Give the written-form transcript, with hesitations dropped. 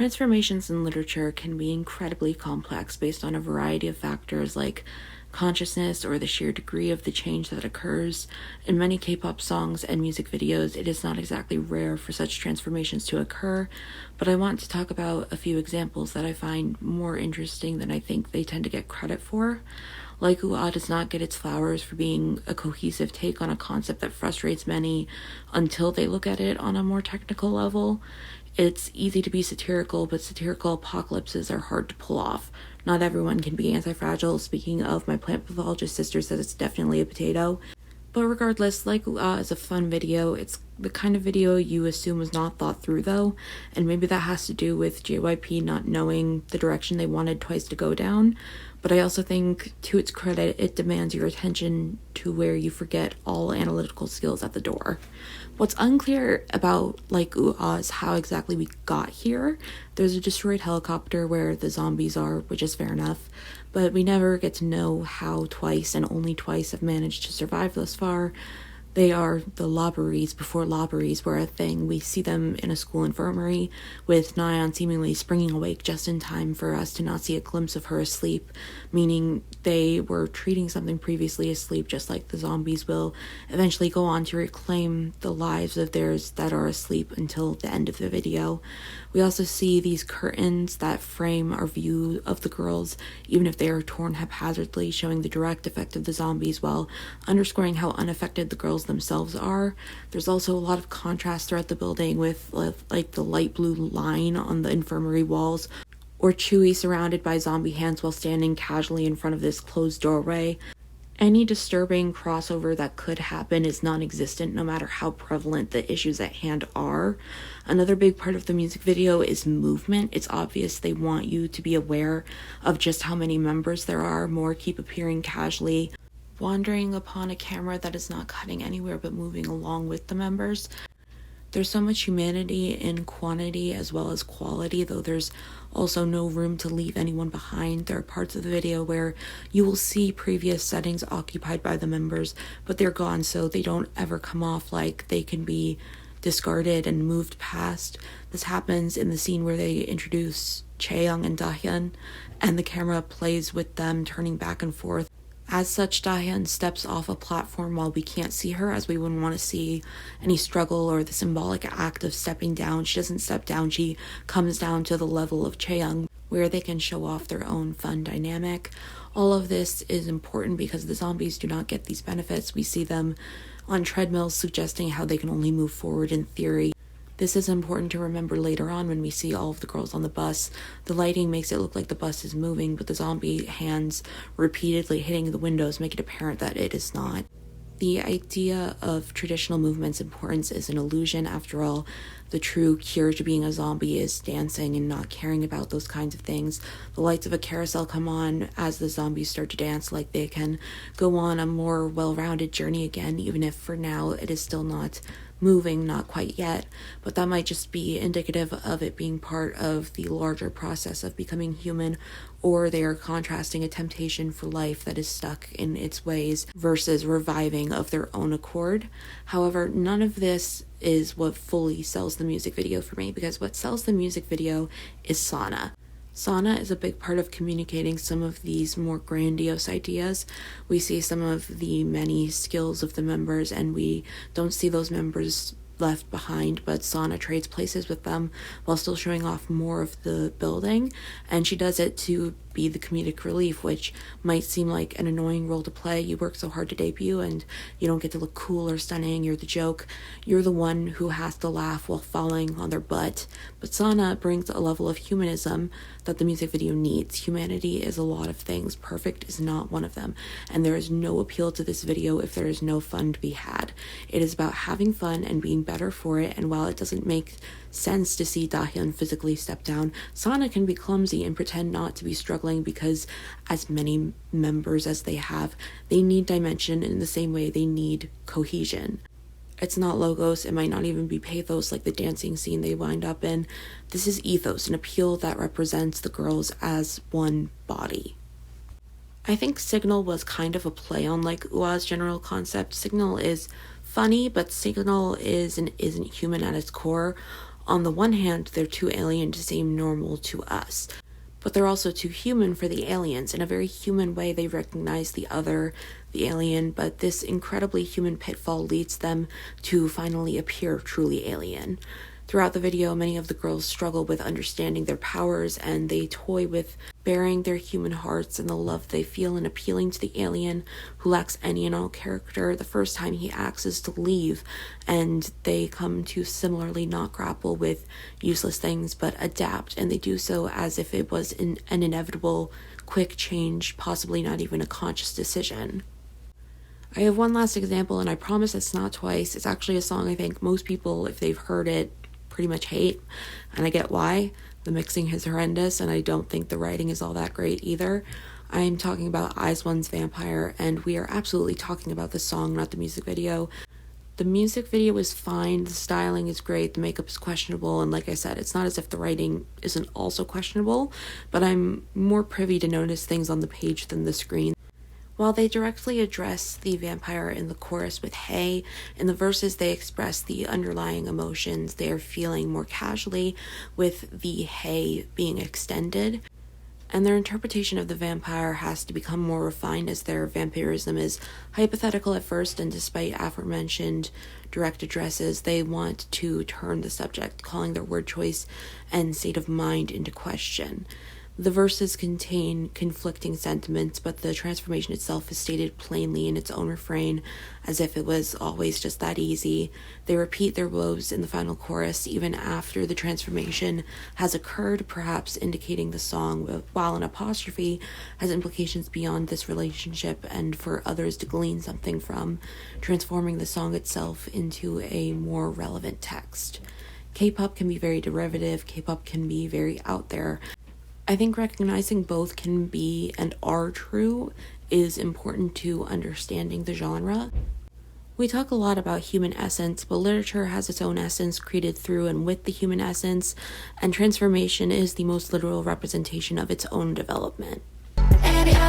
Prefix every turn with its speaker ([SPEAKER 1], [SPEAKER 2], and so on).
[SPEAKER 1] Transformations in literature can be incredibly complex based on a variety of factors like consciousness or the sheer degree of the change that occurs. In many K-pop songs and music videos, it is not exactly rare for such transformations to occur, but I want to talk about a few examples that I find more interesting than I think they tend to get credit for. Like UA does not get its flowers for being a cohesive take on a concept that frustrates many until they look at it on a more technical level. It's easy to be satirical, but satirical apocalypses are hard to pull off. Not everyone can be anti-fragile. Speaking of, my plant pathologist sister says it's definitely a potato. But regardless, Like is a fun video. It's the kind of video you assume was not thought through though, and maybe that has to do with JYPE not knowing the direction they wanted Twice to go down. But I also think, to its credit, it demands your attention to where you forget all analytical skills at the door. What's unclear about Like is how exactly we got here. There's a destroyed helicopter where the zombies are, which is fair enough, but we never get to know how Twice and only Twice have managed to survive thus far. They are the lobberies before lobberies were a thing. We see them in a school infirmary, with Nayeon seemingly springing awake just in time for us to not see a glimpse of her asleep, meaning they were treating something previously asleep just like the zombies will eventually go on to reclaim the lives of theirs that are asleep until the end of the video. We also see these curtains that frame our view of the girls, even if they are torn haphazardly, showing the direct effect of the zombies while underscoring how unaffected the girls themselves are. There's also a lot of contrast throughout the building with like the light blue line on the infirmary walls, or Chewie surrounded by zombie hands while standing casually in front of this closed doorway. Any disturbing crossover that could happen is non-existent, no matter how prevalent the issues at hand are. Another big part of the music video is movement. It's obvious they want you to be aware of just how many members there are. More keep appearing casually, wandering upon a camera that is not cutting anywhere but moving along with the members. There's so much humanity in quantity as well as quality, though there's also no room to leave anyone behind. There are parts of the video where you will see previous settings occupied by the members, but they're gone, so they don't ever come off like they can be discarded and moved past. This happens in the scene where they introduce Chaeyoung and Dahyun, and the camera plays with them turning back and forth. As such, Dahyun steps off a platform while we can't see her, as we wouldn't want to see any struggle or the symbolic act of stepping down. She doesn't step down, she comes down to the level of Chaeyoung, where they can show off their own fun dynamic. All of this is important because the zombies do not get these benefits. We see them on treadmills, suggesting how they can only move forward in theory. This is important to remember later on when we see all of the girls on the bus. The lighting makes it look like the bus is moving, but the zombie hands repeatedly hitting the windows make it apparent that it is not. The idea of traditional movement's importance is an illusion. After all, the true cure to being a zombie is dancing and not caring about those kinds of things. The lights of a carousel come on as the zombies start to dance, like they can go on a more well-rounded journey again, even if for now it is still not moving, not quite yet, but that might just be indicative of it being part of the larger process of becoming human, or they are contrasting a temptation for life that is stuck in its ways versus reviving of their own accord. However, none of this is what fully sells the music video for me, because what sells the music video is Sana. Sana is a big part of communicating some of these more grandiose ideas. We see some of the many skills of the members, and we don't see those members left behind, but Sana trades places with them while still showing off more of the building, and she does it to be the comedic relief, which might seem like an annoying role to play. You work so hard to debut and you don't get to look cool or stunning. You're the joke. You're the one who has to laugh while falling on their butt. But Sana brings a level of humanism that the music video needs. Humanity is a lot of things. Perfect is not one of them. And there is no appeal to this video if there is no fun to be had. It is about having fun and being better for it, and while it doesn't make sense to see Dahyun physically step down, Sana can be clumsy and pretend not to be struggling, because as many members as they have, they need dimension in the same way they need cohesion. It's not logos, it might not even be pathos like the dancing scene they wind up in. This is ethos, an appeal that represents the girls as one body. I think Signal was kind of a play on like UA's general concept. Signal is funny, but Signal is and isn't human at its core. On the one hand, they're too alien to seem normal to us, but they're also too human for the aliens. In a very human way, they recognize the other, the alien, but this incredibly human pitfall leads them to finally appear truly alien. Throughout the video, many of the girls struggle with understanding their powers, and they toy with bearing their human hearts and the love they feel and appealing to the alien who lacks any and all character. The first time he asks to leave, and they come to similarly not grapple with useless things but adapt, and they do so as if it was an inevitable, quick change, possibly not even a conscious decision. I have one last example, and I promise it's not twice. It's actually a song I think most people, if they've heard it, pretty much hate, and I get why. The mixing is horrendous, and I don't think the writing is all that great either. I'm talking about IZ*ONE's Vampire, and we are absolutely talking about the song, not the music video. The music video is fine, the styling is great, the makeup is questionable, and like I said, it's not as if the writing isn't also questionable, but I'm more privy to notice things on the page than the screen. While they directly address the vampire in the chorus with hey, in the verses they express the underlying emotions they are feeling more casually, with the hey being extended. And their interpretation of the vampire has to become more refined as their vampirism is hypothetical at first, and despite aforementioned direct addresses, they want to turn the subject, calling their word choice and state of mind into question. The verses contain conflicting sentiments, but the transformation itself is stated plainly in its own refrain, as if it was always just that easy. They repeat their woes in the final chorus even after the transformation has occurred, perhaps indicating the song, while an apostrophe has implications beyond this relationship and for others to glean something from, transforming the song itself into a more relevant text. K-pop can be very derivative, K-pop can be very out there. I think recognizing both can be and are true is important to understanding the genre. We talk a lot about human essence, but literature has its own essence created through and with the human essence, and transformation is the most literal representation of its own development.
[SPEAKER 2] Everyone.